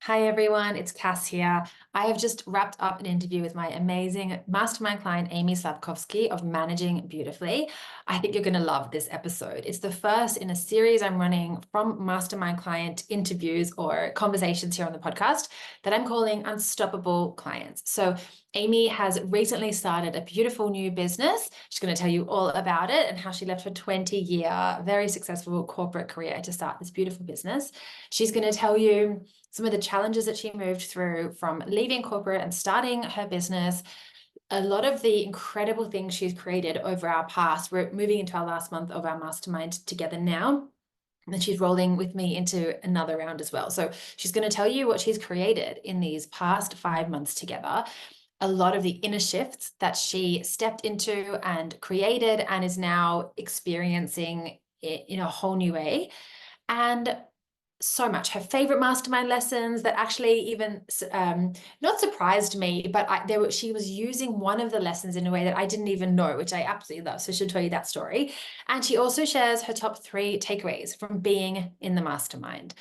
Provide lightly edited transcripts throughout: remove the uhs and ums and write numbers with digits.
Hi everyone, it's Cass here. I have just wrapped up an interview with my amazing mastermind client, Aimee Slavkovski of Managing Beautifully. I think you're going to love this episode. It's the first in a series I'm running from mastermind client interviews or conversations here on the podcast that I'm calling Unstoppable Clients. So Aimee has recently started a beautiful new business. She's going to tell you all about it and how she left her 20-year, very successful corporate career to start this beautiful business. She's going to tell you some of the challenges that she moved through from leaving corporate and starting her business, a lot of the incredible things she's created over our past. We're moving into our last month of our mastermind together now. And then she's rolling with me into another round as well. So she's going to tell you what she's created in these past 5 months together, a lot of the inner shifts that she stepped into and created and is now experiencing it in a whole new way. And so much. Her favorite mastermind lessons that actually even not surprised me, but she was using one of the lessons in a way that I didn't even know, which I absolutely love. So she'll tell you that story. And she also shares her top 3 takeaways from being in the mastermind.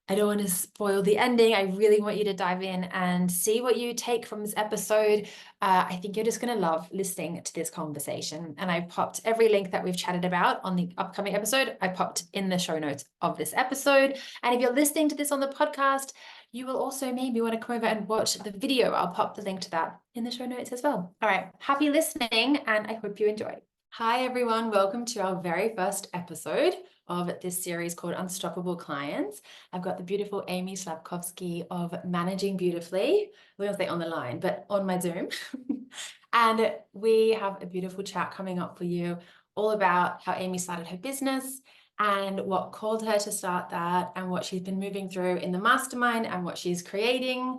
I don't want to spoil the ending. I really want you to dive in and see what you take from this episode. I think you're just going to love listening to this conversation. And I popped every link that we've chatted about on the upcoming episode. I popped in the show notes of this episode. And if you're listening to this on the podcast, you will also maybe want to come over and watch the video. I'll pop the link to that in the show notes as well. All right. Happy listening, and I hope you enjoy. Hi, everyone. Welcome to our very first episode of this series called Unstoppable Clients. I've got the beautiful Aimee Slavkovski of Managing Beautifully. We don't say on the line, but on my Zoom. And we have a beautiful chat coming up for you all about how Aimee started her business and what called her to start that and what she's been moving through in the mastermind and what she's creating.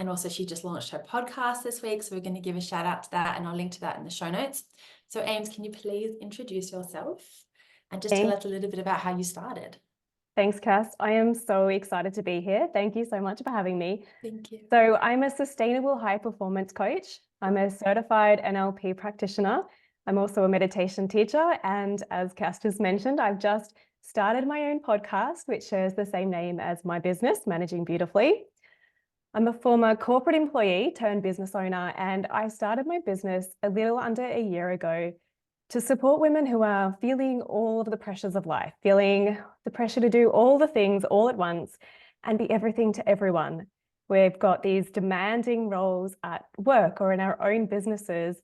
And also she just launched her podcast this week. So we're going to give a shout out to that, and I'll link to that in the show notes. So Ames, can you please introduce yourself and just tell us a little bit about how you started? Thanks, Cass. I am so excited to be here. Thank you so much for having me. Thank you. So I'm a sustainable high performance coach. I'm a certified NLP practitioner. I'm also a meditation teacher. And as Cass just mentioned, I've just started my own podcast, which shares the same name as my business, Managing Beautifully. I'm a former corporate employee turned business owner, and I started my business a little under a year ago to support women who are feeling all of the pressures of life, feeling the pressure to do all the things all at once and be everything to everyone. We've got these demanding roles at work or in our own businesses,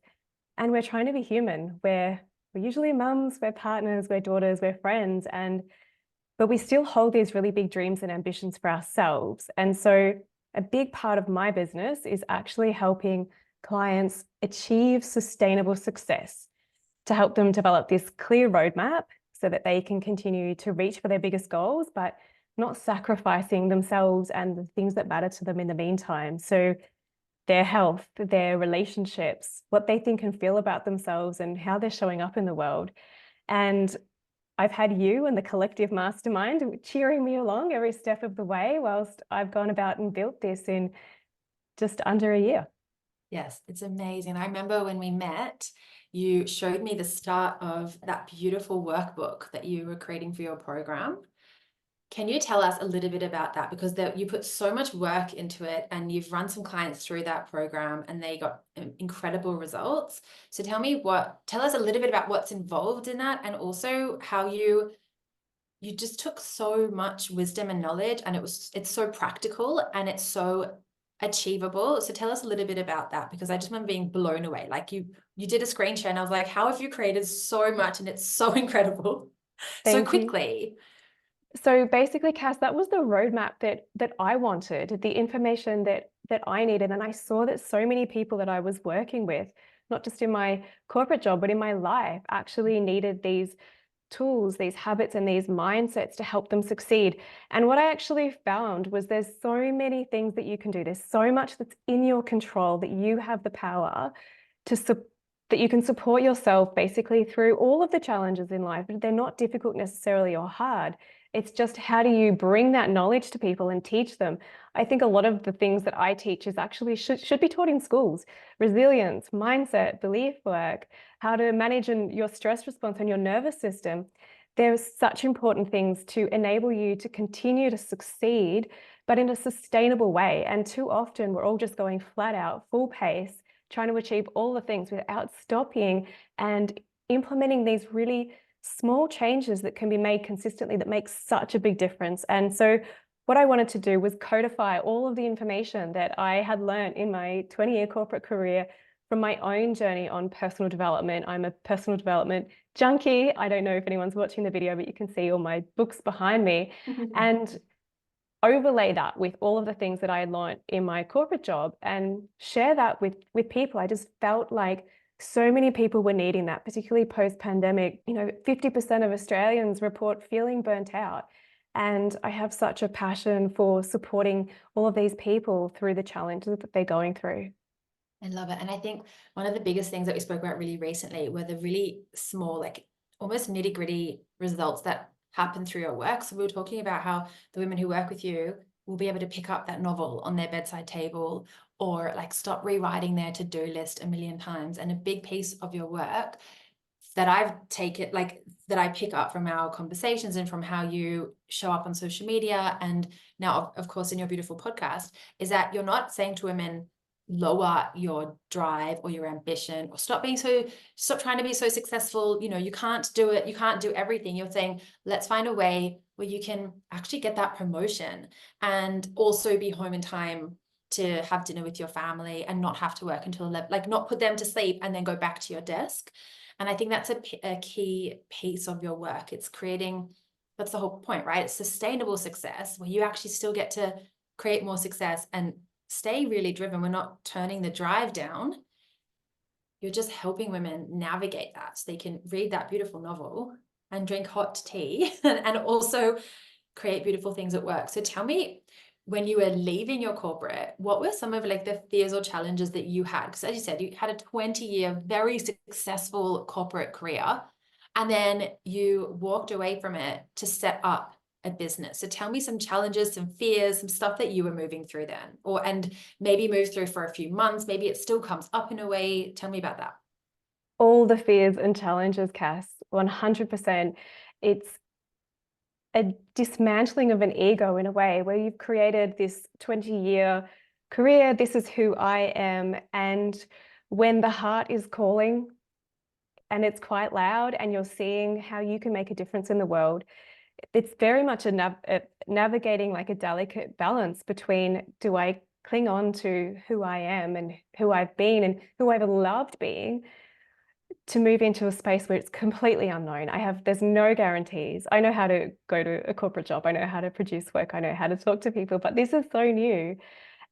and we're trying to be human. We're usually mums, we're partners, we're daughters, we're friends, but we still hold these really big dreams and ambitions for ourselves. And so a big part of my business is actually helping clients achieve sustainable success, to help them develop this clear roadmap so that they can continue to reach for their biggest goals, but not sacrificing themselves and the things that matter to them in the meantime. So their health, their relationships, what they think and feel about themselves, and how they're showing up in the world. And I've had you and the collective mastermind cheering me along every step of the way whilst I've gone about and built this in just under a year. Yes, it's amazing. I remember when we met, you showed me the start of that beautiful workbook that you were creating for your program. Can you tell us a little bit about that? Because you put so much work into it, and you've run some clients through that program and they got incredible results. So tell us a little bit about what's involved in that, and also how you just took so much wisdom and knowledge, and it's so practical and it's so achievable. So tell us a little bit about that, because I just remember being blown away. Like you did a screen share and I was like, how have you created so much and it's so incredible so quickly? So basically, Cass, that was the roadmap that I wanted, the information that I needed. And I saw that so many people that I was working with, not just in my corporate job, but in my life, actually needed these tools, these habits, and these mindsets to help them succeed. And what I actually found was there's so many things that you can do. There's so much that's in your control, that you have the power that you can support yourself basically through all of the challenges in life. They're not difficult necessarily or hard. It's just, how do you bring that knowledge to people and teach them? I think a lot of the things that I teach is actually should be taught in schools. Resilience, mindset, belief work, how to manage your stress response and your nervous system. There's such important things to enable you to continue to succeed but in a sustainable way. And too often we're all just going flat out, full pace, trying to achieve all the things without stopping and implementing these really small changes that can be made consistently that make such a big difference. And so what I wanted to do was codify all of the information that I had learned in my 20-year corporate career from my own journey on personal development. I'm a personal development junkie. I don't know if anyone's watching the video, but you can see all my books behind me. And overlay that with all of the things that I had learned in my corporate job and share that with people. I just felt like so many people were needing that, particularly post-pandemic. 50% of Australians report feeling burnt out. And I have such a passion for supporting all of these people through the challenges that they're going through. I love it. And I think one of the biggest things that we spoke about really recently were the really small, like almost nitty-gritty results that happen through your work. So we were talking about how the women who work with you will be able to pick up that novel on their bedside table, or like stop rewriting their to-do list a million times. And a big piece of your work that I've taken, like that I pick up from our conversations and from how you show up on social media, and now of course in your beautiful podcast, is that you're not saying to women, lower your drive or your ambition, or stop trying to be so successful. You can't do it. You can't do everything. You're saying, let's find a way where you can actually get that promotion and also be home in time to have dinner with your family and not have to work until 11, like not put them to sleep and then go back to your desk. And I think that's a key piece of your work. It's creating, that's the whole point, right? It's sustainable success where you actually still get to create more success and stay really driven. We're not turning the drive down. You're just helping women navigate that so they can read that beautiful novel and drink hot tea and also create beautiful things at work. So tell me, when you were leaving your corporate, what were some of like the fears or challenges that you had? Because as you said, you had a 20-year, very successful corporate career, and then you walked away from it to set up a business. So tell me some challenges, some fears, some stuff that you were moving through then, and maybe moved through for a few months. Maybe it still comes up in a way. Tell me about that. All the fears and challenges, Cass, 100%. It's a dismantling of an ego in a way, where you've created this 20-year career. This is who I am. And when the heart is calling and it's quite loud and you're seeing how you can make a difference in the world, it's very much a navigating like a delicate balance between, do I cling on to who I am and who I've been and who I've loved being, to move into a space where it's completely unknown. There's no guarantees. I know how to go to a corporate job. I know how to produce work. I know how to talk to people, but this is so new.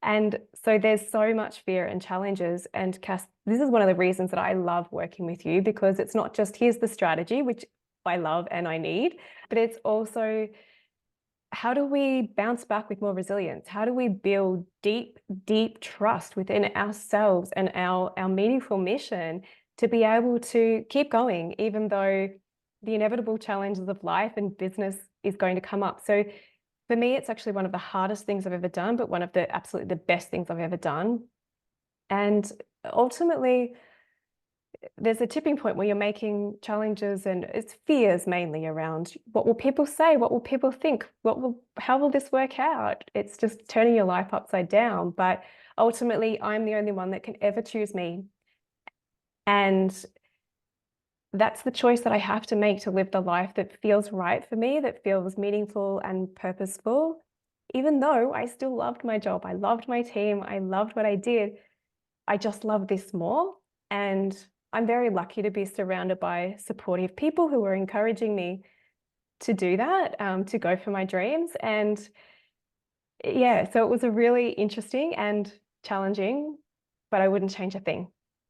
And so there's so much fear and challenges. And Cass, this is one of the reasons that I love working with you, because it's not just here's the strategy, which I love and I need, but it's also, how do we bounce back with more resilience? How do we build deep, deep trust within ourselves and our meaningful mission to be able to keep going, even though the inevitable challenges of life and business is going to come up? So for me, it's actually one of the hardest things I've ever done, but one of the absolutely the best things I've ever done. And ultimately, there's a tipping point where you're making challenges, and it's fears mainly around what will people say, what will people think, how will this work out? It's just turning your life upside down. But ultimately, I'm the only one that can ever choose me. And that's the choice that I have to make to live the life that feels right for me, that feels meaningful and purposeful. Even though I still loved my job, I loved my team, I loved what I did, I just love this more. And I'm very lucky to be surrounded by supportive people who are encouraging me to do that, to go for my dreams. And yeah, so it was a really interesting and challenging, but I wouldn't change a thing.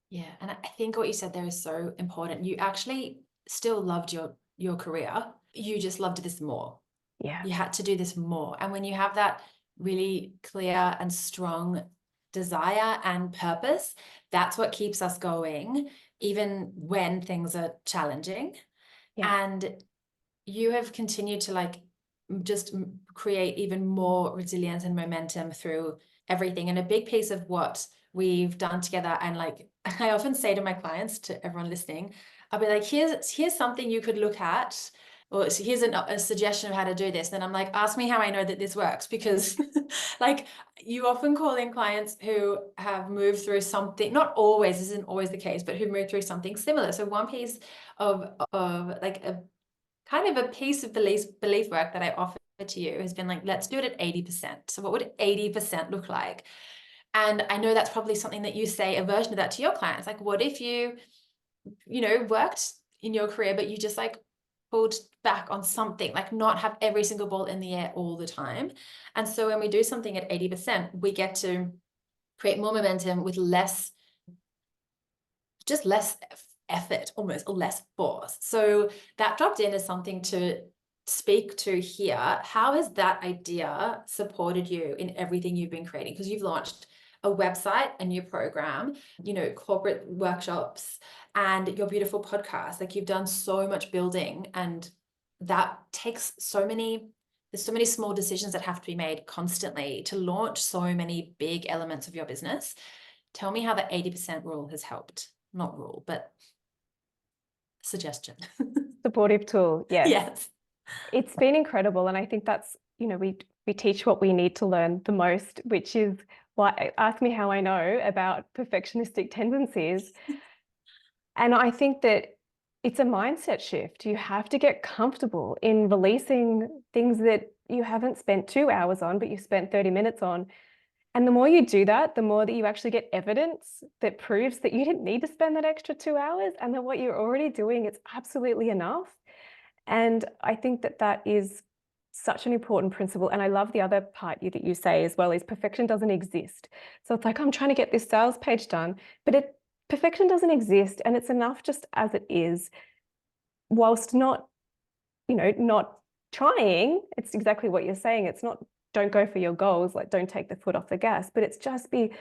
Yeah. And I think what you said there is so important. You actually still loved your career. You just loved this more. Yeah. You had to do this more. And when you have that really clear and strong desire and purpose, that's what keeps us going, even when things are challenging. Yeah. And you have continued to like just create even more resilience and momentum through everything. And a big piece of what we've done together, and like I often say to my clients, to everyone listening, I'll be like, here's something you could look at or here's a suggestion of how to do this, then I'm like, ask me how I know that this works, because like you often call in clients who have moved through something, not always, this isn't always the case, but who moved through something similar. So one piece of like a kind of a piece of belief work that I offer to you has been like, let's do it at 80%. So what would 80% look like? And I know that's probably something that you say, a version of that to your clients. Like, what if you worked in your career, but you just like pulled back on something, like not have every single ball in the air all the time. And so when we do something at 80%, we get to create more momentum with less effort almost, or less force. So that dropped in as something to speak to here. How has that idea supported you in everything you've been creating? Because you've launched a website, a new program, corporate workshops, and your beautiful podcast. Like, you've done so much building, and that takes there's so many small decisions that have to be made constantly to launch so many big elements of your business. Tell me how the 80% rule has helped. Not rule, but suggestion. Supportive tool, yes. Yes. It's been incredible. And I think that's, we teach what we need to learn the most, which is why ask me how I know about perfectionistic tendencies. And I think that it's a mindset shift. You have to get comfortable in releasing things that you haven't spent 2 hours on, but you spent 30 minutes on. And the more you do that, the more that you actually get evidence that proves that you didn't need to spend that extra 2 hours, and that what you're already doing is absolutely enough. And I think that that is such an important principle. And I love the other part that you say as well, is perfection doesn't exist. So it's like, I'm trying to get this sales page done, but perfection doesn't exist, and it's enough just as it is, whilst not trying. It's exactly what you're saying. It's not, don't go for your goals, like don't take the foot off the gas, but it's just be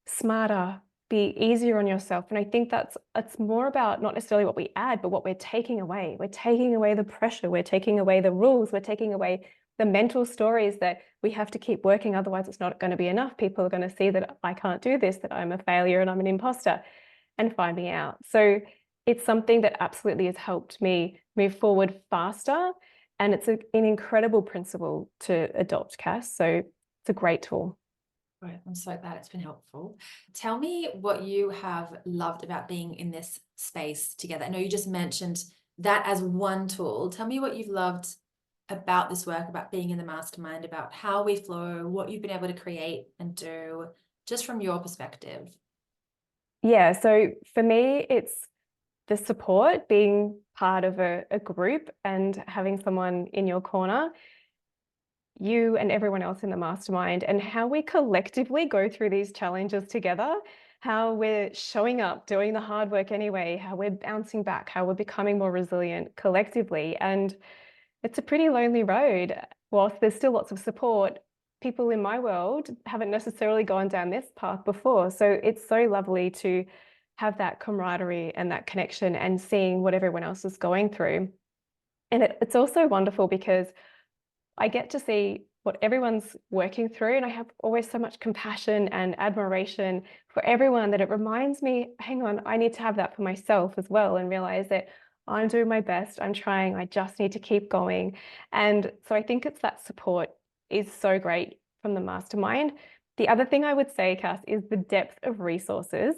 smarter, be easier on yourself. And I think it's more about not necessarily what we add, but what we're taking away. We're taking away the pressure, we're taking away the rules, we're taking away the mental stories that we have to keep working, otherwise it's not going to be enough. People are going to see that I can't do this, that I'm a failure and I'm an imposter, and find me out. So it's something that absolutely has helped me move forward faster. And it's an incredible principle to adopt, Cass. So it's a great tool. Right. I'm so glad it's been helpful. Tell me what you have loved about being in this space together. I know you just mentioned that as one tool. Tell me what you've loved about this work, about being in the mastermind, about how we flow, what you've been able to create and do, just from your perspective. Yeah, so for me, it's the support, being part of a group and having someone in your corner, you and everyone else in the mastermind, and how we collectively go through these challenges together, how we're showing up, doing the hard work anyway, how we're bouncing back, how we're becoming more resilient collectively. And it's a pretty lonely road. Whilst there's still lots of support, people in my world haven't necessarily gone down this path before. So it's so lovely to have that camaraderie and that connection and seeing what everyone else is going through. And it's also wonderful because I get to see what everyone's working through, and I have always so much compassion and admiration for everyone that it reminds me, hang on, I need to have that for myself as well, and realize that I'm doing my best, I'm trying, I just need to keep going. And so I think it's that support is so great from the mastermind. The other thing I would say, Cass, is the depth of resources.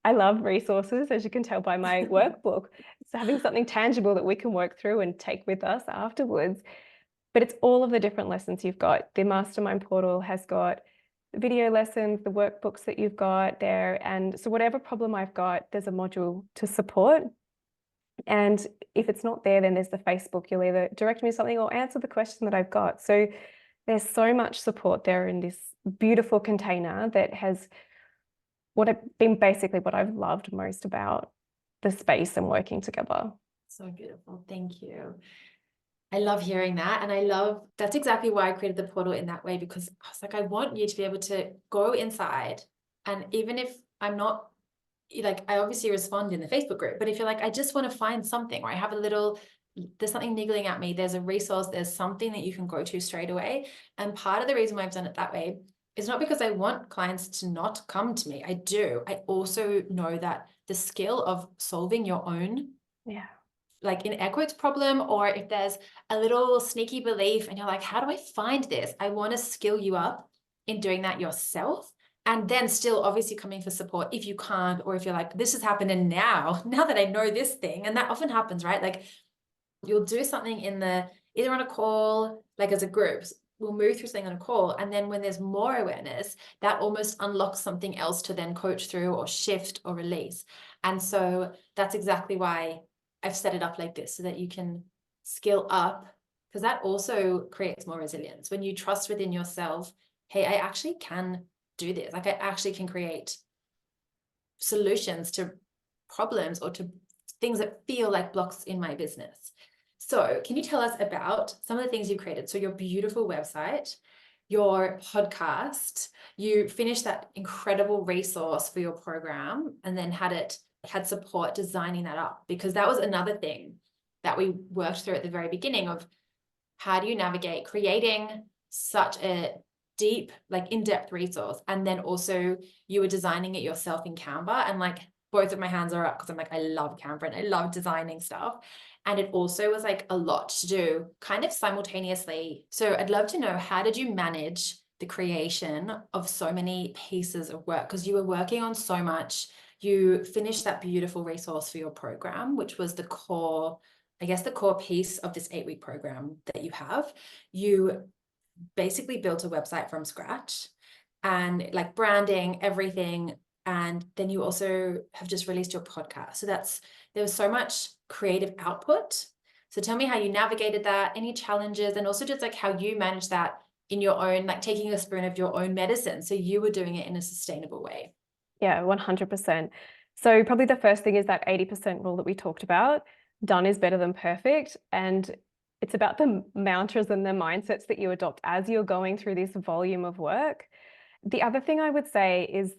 I love resources, as you can tell by my workbook. So having something tangible that we can work through and take with us afterwards. But it's all of the different lessons you've got. The mastermind portal has got video lessons, the workbooks that you've got there. And so whatever problem I've got, there's a module to support. And if it's not there, then there's the Facebook. You'll either direct me to something or answer the question that I've got. So there's so much support there in this beautiful container that has been basically what I've loved most about the space and working together. So beautiful. Thank you. I love hearing that. And that's exactly why I created the portal in that way, because I was like, I want you to be able to go inside. And even if I'm not, like, I obviously respond in the Facebook group, but if you're like, I just want to find something, or I have there's something niggling at me, there's a resource, there's something that you can go to straight away. And part of the reason why I've done it that way is not because I want clients to not come to me. I do. I also know that the skill of solving your own like in air quotes problem, or if there's a little sneaky belief and you're like, how do I find this? I want to skill you up in doing that yourself. And then still obviously coming for support if you can't, or if you're like, this is happening now that I know this thing. And that often happens, right? Like you'll do something either on a call, like as a group, we'll move through something on a call. And then when there's more awareness, that almost unlocks something else to then coach through or shift or release. And so that's exactly why I've set it up like this, so that you can skill up, because that also creates more resilience. When you trust within yourself, hey, I actually can do this. Like I actually can create solutions to problems or to things that feel like blocks in my business. So can you tell us about some of the things you created? So your beautiful website, your podcast, you finished that incredible resource for your program, and then had support designing that up, because that was another thing that we worked through at the very beginning of how do you navigate creating such a deep, like in-depth resource, and then also you were designing it yourself in Canva, and like both of my hands are up because I'm like, I love Canva and I love designing stuff. And it also was like a lot to do kind of simultaneously. So I'd love to know, how did you manage the creation of so many pieces of work? Because you were working on so much. You finished that beautiful resource for your program, which was the core, I guess, the core piece of this 8-week program that you have. You basically built a website from scratch, and like branding, everything. And then you also have just released your podcast. So there was so much creative output. So tell me how you navigated that, any challenges, and also just like how you managed that in your own, like taking a spoon of your own medicine. So you were doing it in a sustainable way. Yeah, 100%. So probably the first thing is that 80% rule that we talked about. Done is better than perfect. And it's about the mantras and the mindsets that you adopt as you're going through this volume of work. The other thing I would say is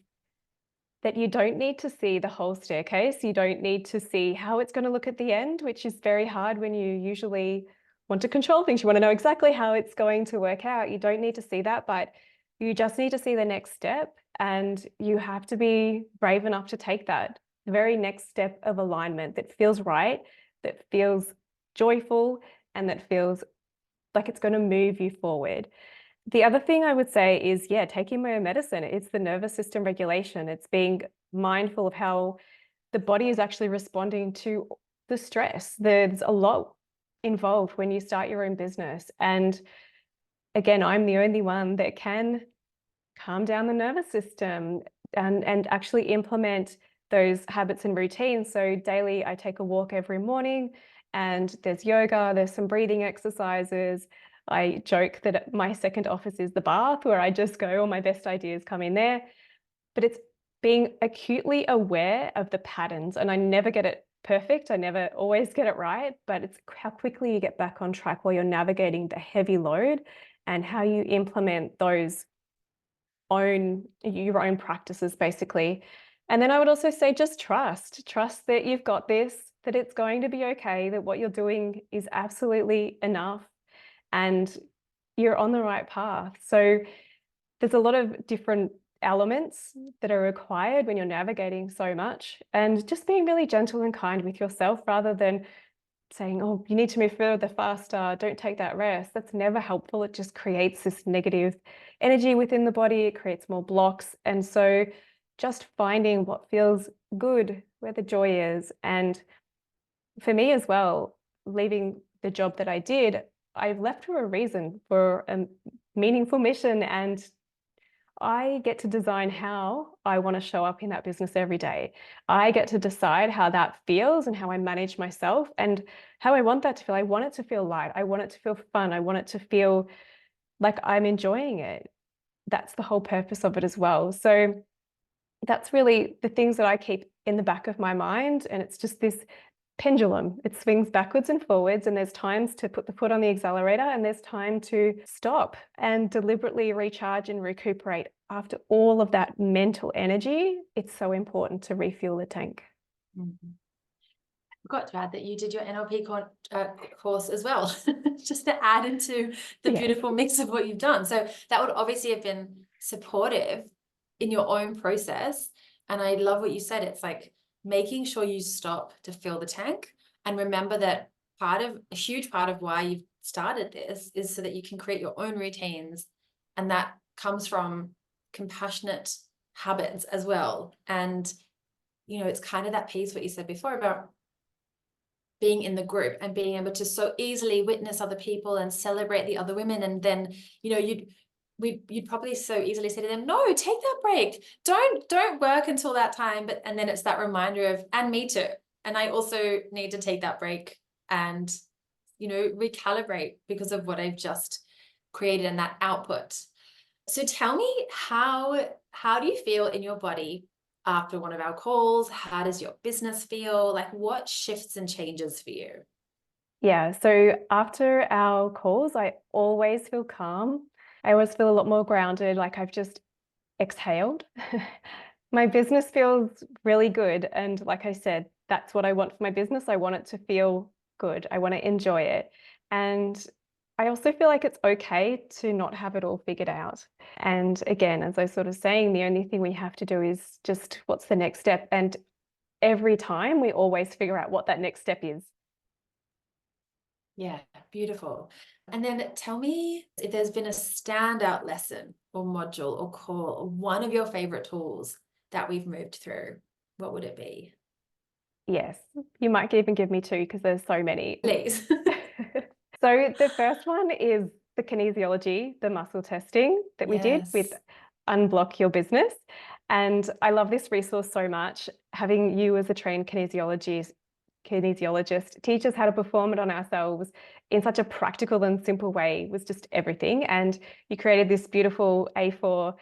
that you don't need to see the whole staircase. You don't need to see how it's going to look at the end, which is very hard when you usually want to control things. You want to know exactly how it's going to work out. You don't need to see that, but you just need to see the next step, and you have to be brave enough to take that, the very next step of alignment that feels right, that feels joyful, and that feels like it's going to move you forward. The other thing I would say is, yeah, taking my own medicine. It's the nervous system regulation. It's being mindful of how the body is actually responding to the stress. There's a lot involved when you start your own business. And again, I'm the only one that can calm down the nervous system and actually implement those habits and routines. So daily, I take a walk every morning, and there's yoga, there's some breathing exercises. I joke that my second office is the bath, where I just go, all my best ideas come in there. But it's being acutely aware of the patterns. And I never get it perfect. I never always get it right, but it's how quickly you get back on track while you're navigating the heavy load, and how you implement those your own practices, basically. And then I would also say, just trust that you've got this, that it's going to be okay, that what you're doing is absolutely enough, and you're on the right path. So there's a lot of different elements that are required when you're navigating so much, and just being really gentle and kind with yourself, rather than saying, oh, you need to move further, faster, don't take that rest. That's never helpful. It just creates this negative energy within the body. It creates more blocks. And so just finding what feels good, where the joy is. And for me as well, leaving the job that I did, I've left for a reason, for a meaningful mission, and I get to design how I want to show up in that business every day. I get to decide how that feels and how I manage myself and how I want that to feel. I want it to feel light. I want it to feel fun. I want it to feel like I'm enjoying it. That's the whole purpose of it as well. So that's really the things that I keep in the back of my mind. And it's just this pendulum. It swings backwards and forwards, and there's times to put the foot on the accelerator, and there's time to stop and deliberately recharge and recuperate. After all of that mental energy, it's so important to refuel the tank. Mm-hmm. I forgot to add that you did your NLP course as well, just to add into the beautiful mix of what you've done. So that would obviously have been supportive in your own process. And I love what you said. It's like making sure you stop to fill the tank. And remember that a huge part of why you've started this is so that you can create your own routines. And that comes from compassionate habits as well. And, it's kind of that piece what you said before about being in the group and being able to so easily witness other people and celebrate the other women. And then, you'd probably so easily say to them, no, take that break. Don't work until that time. And then it's that reminder of, and me too. And I also need to take that break and, recalibrate because of what I've just created and that output. So tell me, how do you feel in your body after one of our calls? How does your business feel? Like, what shifts and changes for you? Yeah, so after our calls, I always feel calm. I always feel a lot more grounded, like I've just exhaled. My business feels really good. And like I said, that's what I want for my business. I want it to feel good. I want to enjoy it. And I also feel like it's okay to not have it all figured out. And again, as I was sort of saying, the only thing we have to do is just what's the next step. And every time we always figure out what that next step is. Yeah, beautiful. And then tell me if there's been a standout lesson or module or call or one of your favorite tools that we've moved through. What would it be? Yes, you might even give me two because there's so many. Please. So the first one is the kinesiology, the muscle testing that we did with Yes. Unblock Your Business. And I love this resource so much. Having you as a trained kinesiologist teach us how to perform it on ourselves in such a practical and simple way was just everything. And you created this beautiful A4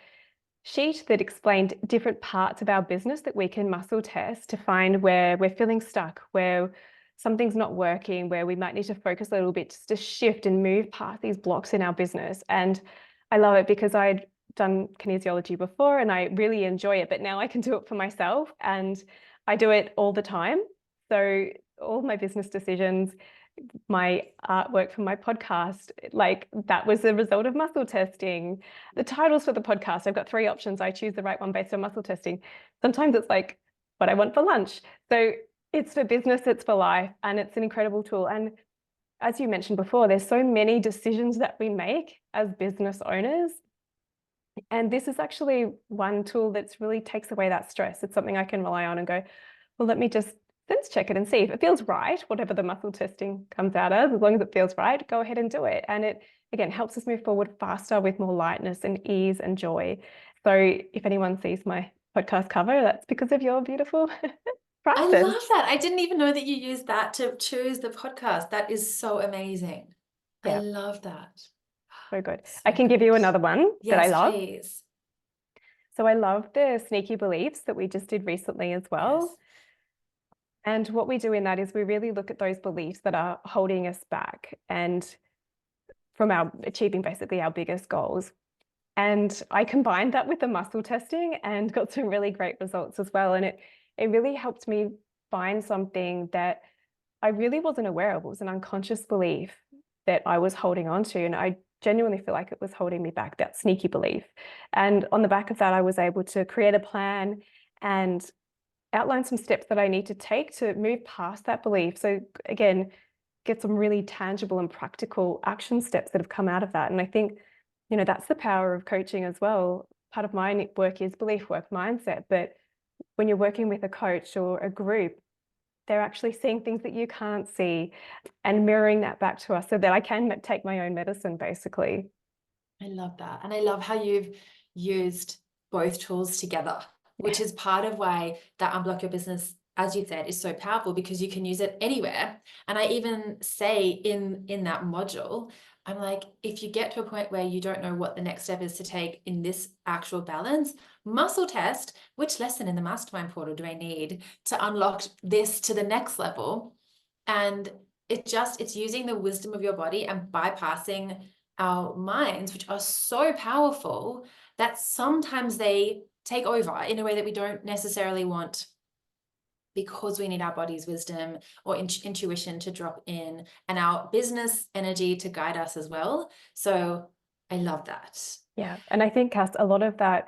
sheet that explained different parts of our business that we can muscle test to find where we're feeling stuck, where something's not working, where we might need to focus a little bit just to shift and move past these blocks in our business. And I love it because I'd done kinesiology before and I really enjoy it, but now I can do it for myself and I do it all the time. So all my business decisions, my artwork for my podcast, like that was the result of muscle testing. The titles for the podcast, I've got 3 options. I choose the right one based on muscle testing. Sometimes it's like what I want for lunch. So it's for business, it's for life, and it's an incredible tool. And as you mentioned before, there's so many decisions that we make as business owners. And this is actually one tool that's really takes away that stress. It's something I can rely on and go, well, let me just sense check it and see if it feels right, whatever the muscle testing comes out as long as it feels right, go ahead and do it. And it, again, helps us move forward faster with more lightness and ease and joy. So if anyone sees my podcast cover, that's because of your beautiful I practice. love that. I didn't even know that you used that to choose the podcast. That is so amazing. I Yeah, love that. so good. So I can give you good. another one that I Yes, love. please. So I love the sneaky beliefs that we just did recently as well. Yes. And what we do in that is we really look at those beliefs that are holding us back and from our achieving basically our biggest goals. And I combined that with the muscle testing and got some really great results as well. And it really helped me find something that I really wasn't aware of. It was an unconscious belief that I was holding on to. And I genuinely feel like it was holding me back, that sneaky belief. And on the back of that, I was able to create a plan and outline some steps that I need to take to move past that belief. So again, get some really tangible and practical action steps that have come out of that. And I think, that's the power of coaching as well. Part of my work is belief work mindset, but when you're working with a coach or a group, they're actually seeing things that you can't see and mirroring that back to us so that I can take my own medicine, basically. I love that. And I love how you've used both tools together, which is part of why that Unblock Your Business, as you said, is so powerful because you can use it anywhere. And I even say in that module, I'm like, if you get to a point where you don't know what the next step is to take in this actual balance, muscle test, which lesson in the mastermind portal do I need to unlock this to the next level? And it's using the wisdom of your body and bypassing our minds, which are so powerful that sometimes they take over in a way that we don't necessarily want, because we need our body's wisdom or intuition to drop in and our business energy to guide us as well. So I love that. Yeah. And I think, Cass, a lot of that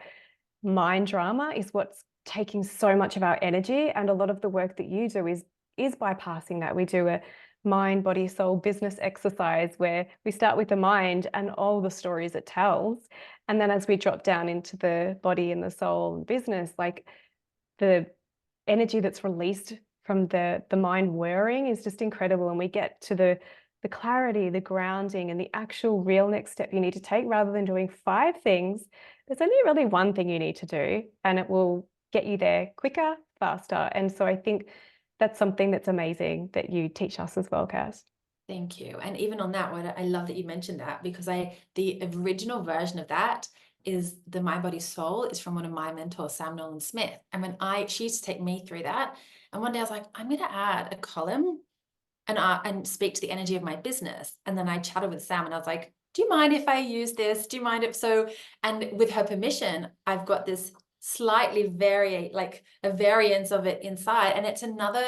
mind drama is what's taking so much of our energy. And a lot of the work that you do is is bypassing that. We do a mind, body, soul business exercise where we start with the mind and all the stories it tells. And then as we drop down into the body and the soul and business, like the energy that's released from the mind whirring is just incredible. And we get to the clarity, the grounding, and the actual real next step you need to take. Rather than doing 5 things, there's only really one thing you need to do, and it will get you there quicker, faster. And so I think that's something that's amazing that you teach us as well, Cass. Thank you. And even on that one, I love that you mentioned that, because the original version of that is the Mind Body Soul is from one of my mentors, Sam Nolan Smith. And she used to take me through that. And one day I was like, I'm going to add a column and speak to the energy of my business. And then I chatted with Sam and I was like, do you mind if I use this? Do you mind if so? And with her permission, I've got this slightly like a variance of it inside. And it's another,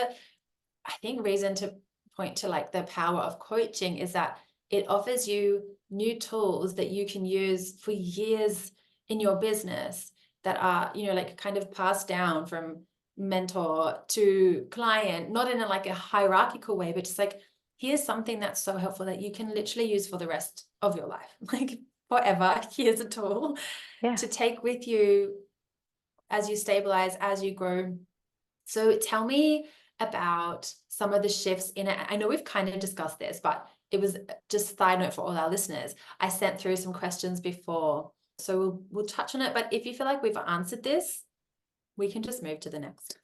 I think, reason to point to like the power of coaching is that it offers you new tools that you can use for years in your business that are, like kind of passed down from mentor to client, not in like a hierarchical way, but just like, here's something that's so helpful that you can literally use for the rest of your life, like forever. Here's a tool to take with you as you stabilize, as you grow. So tell me about some of the shifts in it. I know we've kind of discussed this, but it was just a side note for all our listeners. I sent through some questions before, so we'll touch on it. But if you feel like we've answered this, we can just move to the next.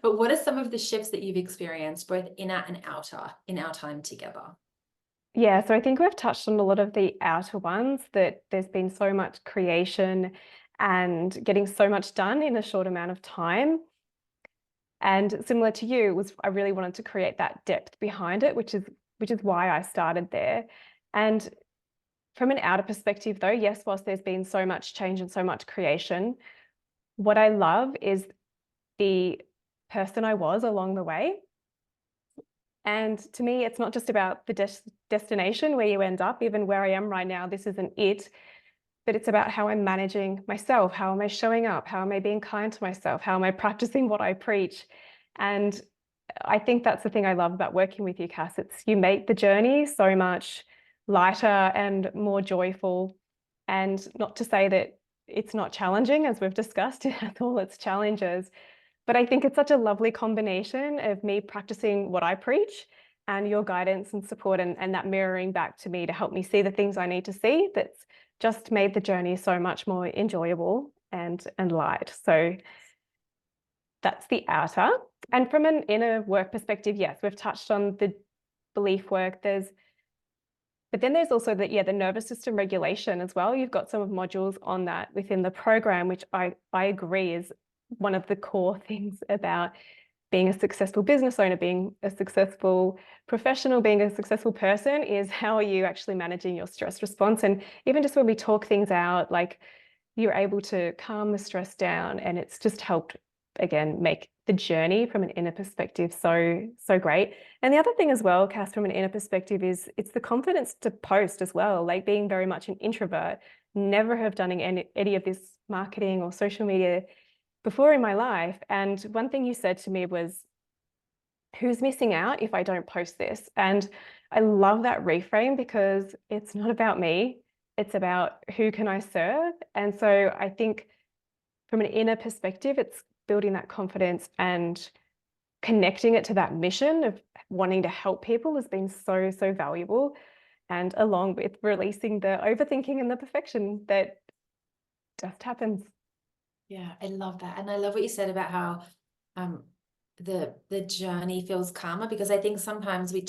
But what are some of the shifts that you've experienced, both inner and outer, in our time together? Yeah, so I think we've touched on a lot of the outer ones, that there's been so much creation and getting so much done in a short amount of time. And similar to you, I really wanted to create that depth behind it, which is why I started there. And from an outer perspective though, yes, whilst there's been so much change and so much creation, what I love is the person I was along the way. And to me, it's not just about the destination where you end up. Even where I am right now, this isn't it, but it's about how I'm managing myself. How am I showing up? How am I being kind to myself? How am I practicing what I preach? And I think that's the thing I love about working with you, Cass. You make the journey so much lighter and more joyful. And not to say that it's not challenging, as we've discussed, it has all its challenges. But I think it's such a lovely combination of me practicing what I preach and your guidance and support, and that mirroring back to me to help me see the things I need to see. That's just made the journey so much more enjoyable and light. So that's the outer. And from an inner work perspective, yes, we've touched on the belief work. But then there's also the nervous system regulation as well. You've got some modules on that within the program, which I agree is one of the core things about being a successful business owner, being a successful professional, being a successful person, is how are you actually managing your stress response? And even just when we talk things out, like you're able to calm the stress down, and it's just helped, again, make the journey from an inner perspective so great. And the other thing as well, Cass, from an inner perspective, is it's the confidence to post as well. Like being very much an introvert, never have done any of this marketing or social media before in my life. And one thing you said to me was, who's missing out if I don't post this? And I love that reframe, because it's not about me, it's about who can I serve. And so I think from an inner perspective, it's building that confidence and connecting it to that mission of wanting to help people has been so valuable. And along with releasing the overthinking and the perfection that just happens. Yeah, I love that. And I love what you said about how the journey feels calmer, because I think sometimes we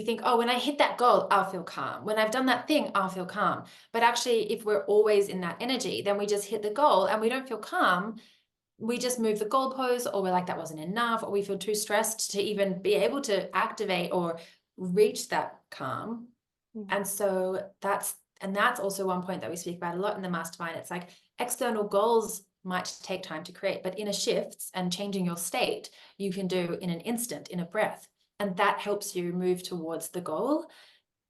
think, oh, when I hit that goal, I'll feel calm. When I've done that thing, I'll feel calm. But actually, if we're always in that energy, then we just hit the goal and we don't feel calm. We just move the goalpost, or we're like, that wasn't enough, or we feel too stressed to even be able to activate or reach that calm. And so that's also one point that we speak about a lot in the mastermind. It's like external goals might take time to create, but inner shifts and changing your state, you can do in an instant, in a breath. And that helps you move towards the goal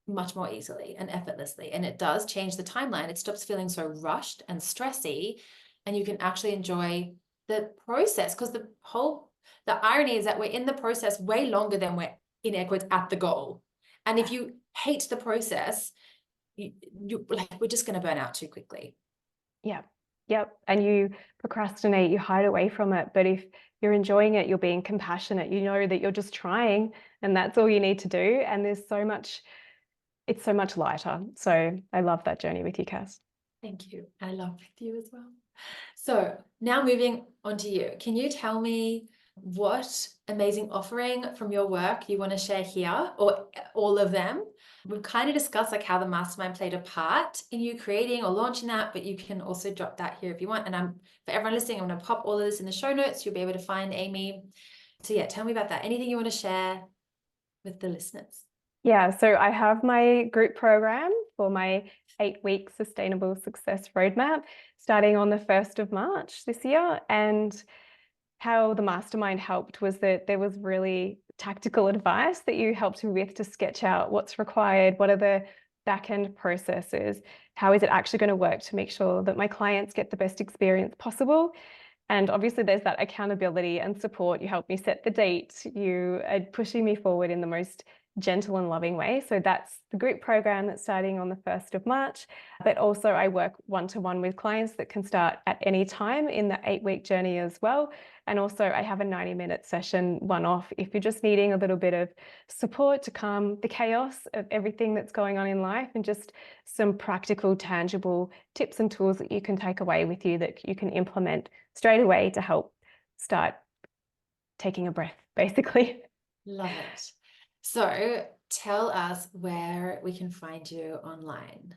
much more easily and effortlessly. And it does change the timeline. It stops feeling so rushed and stressy, and you can actually enjoy the process, because the whole The irony is that we're in the process way longer than we're in air quotes at the goal. And if you hate the process, you like, we're just going to burn out too quickly. Yeah. Yep. And you procrastinate, you hide away from it. But if you're enjoying it, you're being compassionate, you know that you're just trying and that's all you need to do. And it's so much lighter. So I love that journey with you, Cass. Thank you. I love with you as well. So now moving on to you. Can you tell me what amazing offering from your work you want to share here, or all of them? We've kind of discussed like how the mastermind played a part in you creating or launching that, but you can also drop that here if you want. And for everyone listening, I'm going to pop all of this in the show notes. You'll be able to find Aimee. So yeah, tell me about that. Anything you want to share with the listeners? Yeah, so I have my group program for my 8-week sustainable success roadmap starting on the 1st of March this year. And how the mastermind helped was that there was really tactical advice that you helped me with to sketch out what's required, what are the back-end processes, how is it actually going to work to make sure that my clients get the best experience possible. And obviously there's that accountability and support. You help me set the date. You are pushing me forward in the most gentle and loving way. So that's the group program that's starting on the 1st of March. But also I work one-to-one with clients that can start at any time in the 8-week journey as well. And also I have a 90-minute session one-off if you're just needing a little bit of support to calm the chaos of everything that's going on in life, and just some practical, tangible tips and tools that you can take away with you that you can implement straight away to help start taking a breath, basically. Love it. So tell us where we can find you online.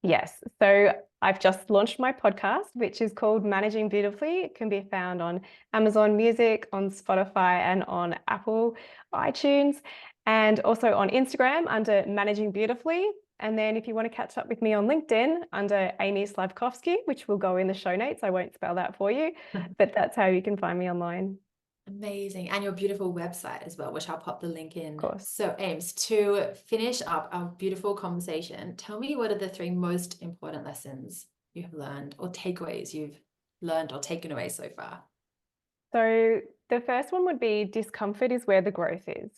Yes. So I've just launched my podcast, which is called Managing Beautifully. It can be found on Amazon Music, on Spotify, and on Apple iTunes, and also on Instagram under Managing Beautifully. And then if you want to catch up with me on LinkedIn under Aimee Slavkovski, which will go in the show notes, I won't spell that for you, but that's how you can find me online. Amazing. And your beautiful website as well, which I'll pop the link in. Of course. So Ames, to finish up our beautiful conversation, tell me what are the 3 most important lessons you have learned, or takeaways you've learned or taken away so far? So the first one would be discomfort is where the growth is.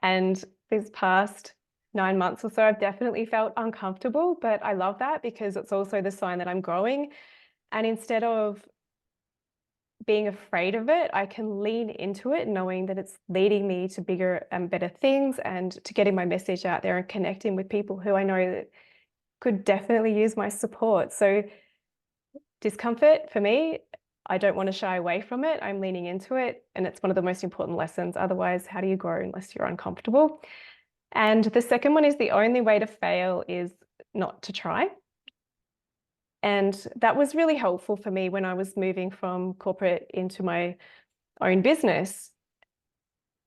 And this past 9 months or so, I've definitely felt uncomfortable, but I love that because it's also the sign that I'm growing. And instead of being afraid of it, I can lean into it, knowing that it's leading me to bigger and better things, and to getting my message out there and connecting with people who I know that could definitely use my support. So discomfort for me, I don't want to shy away from it. I'm leaning into it, and it's one of the most important lessons. Otherwise, how do you grow unless you're uncomfortable? And the second one is the only way to fail is not to try. And that was really helpful for me when I was moving from corporate into my own business,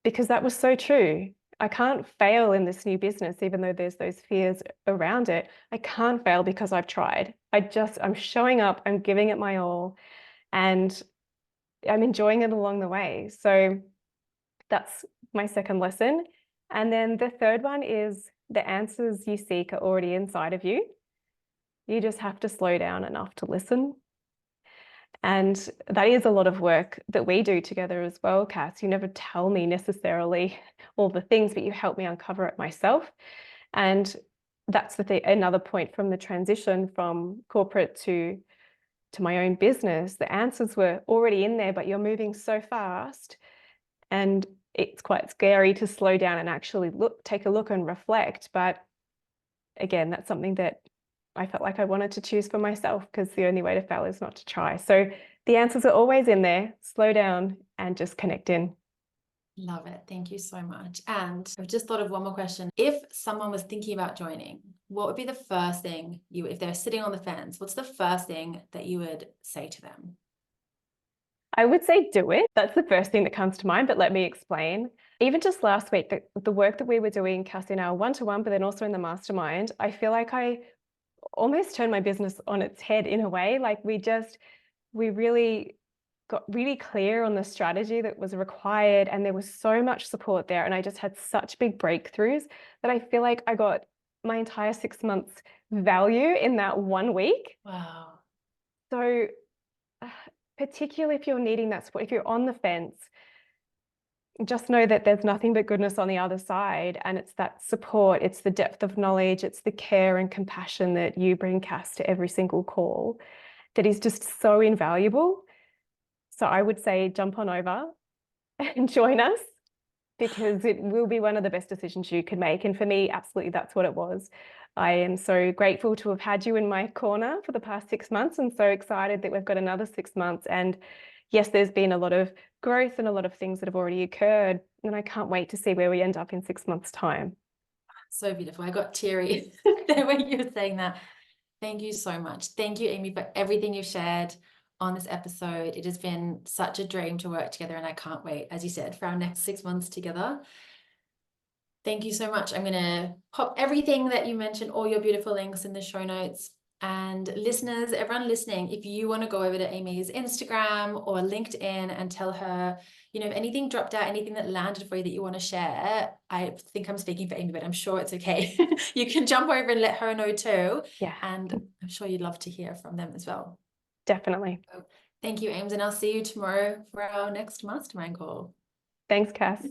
because that was so true. I can't fail in this new business, even though there's those fears around it. I can't fail because I've tried. I'm showing up, I'm giving it my all, and I'm enjoying it along the way. So that's my second lesson. And then the third one is the answers you seek are already inside of you. You just have to slow down enough to listen. And that is a lot of work that we do together as well, Cass. You never tell me necessarily all the things, but you help me uncover it myself. And that's another point from the transition from corporate to my own business. The answers were already in there, but you're moving so fast. And it's quite scary to slow down and actually take a look and reflect. But again, that's something that I felt like I wanted to choose for myself, because the only way to fail is not to try. So the answers are always in there. Slow down and just connect in. Love it. Thank you so much. And I've just thought of one more question. If someone was thinking about joining, what would be the first thing if they're sitting on the fence, what's the first thing that you would say to them? I would say do it. That's the first thing that comes to mind, but let me explain. Even just last week, the work that we were doing, Cassie, in our one-to-one, but then also in the mastermind, I feel like I almost turned my business on its head in a way. Like we really got really clear on the strategy that was required, and there was so much support there. And I just had such big breakthroughs that I feel like I got my entire 6 months value in that 1 week. Wow. So particularly if you're needing that support, if you're on the fence, just know that there's nothing but goodness on the other side. And it's that support, it's the depth of knowledge, it's the care and compassion that you bring, Cass, to every single call that is just so invaluable. So I would say jump on over and join us, because it will be one of the best decisions you could make. And for me, absolutely, that's what it was. I am so grateful to have had you in my corner for the past 6 months, and so excited that we've got another 6 months. And yes, there's been a lot of growth and a lot of things that have already occurred. And I can't wait to see where we end up in 6 months' time. So beautiful. I got teary there when you were saying that. Thank you so much. Thank you, Aimee, for everything you've shared on this episode. It has been such a dream to work together, and I can't wait, as you said, for our next 6 months together. Thank you so much. I'm going to pop everything that you mentioned, all your beautiful links in the show notes. And listeners, everyone listening, if you want to go over to Aimee's Instagram or LinkedIn and tell her, you know, if anything dropped out, anything that landed for you that you want to share, I think I'm speaking for Aimee, but I'm sure it's okay. You can jump over and let her know too. Yeah. And I'm sure you'd love to hear from them as well. Definitely. So thank you, Ames, and I'll see you tomorrow for our next mastermind call. Thanks, Cass.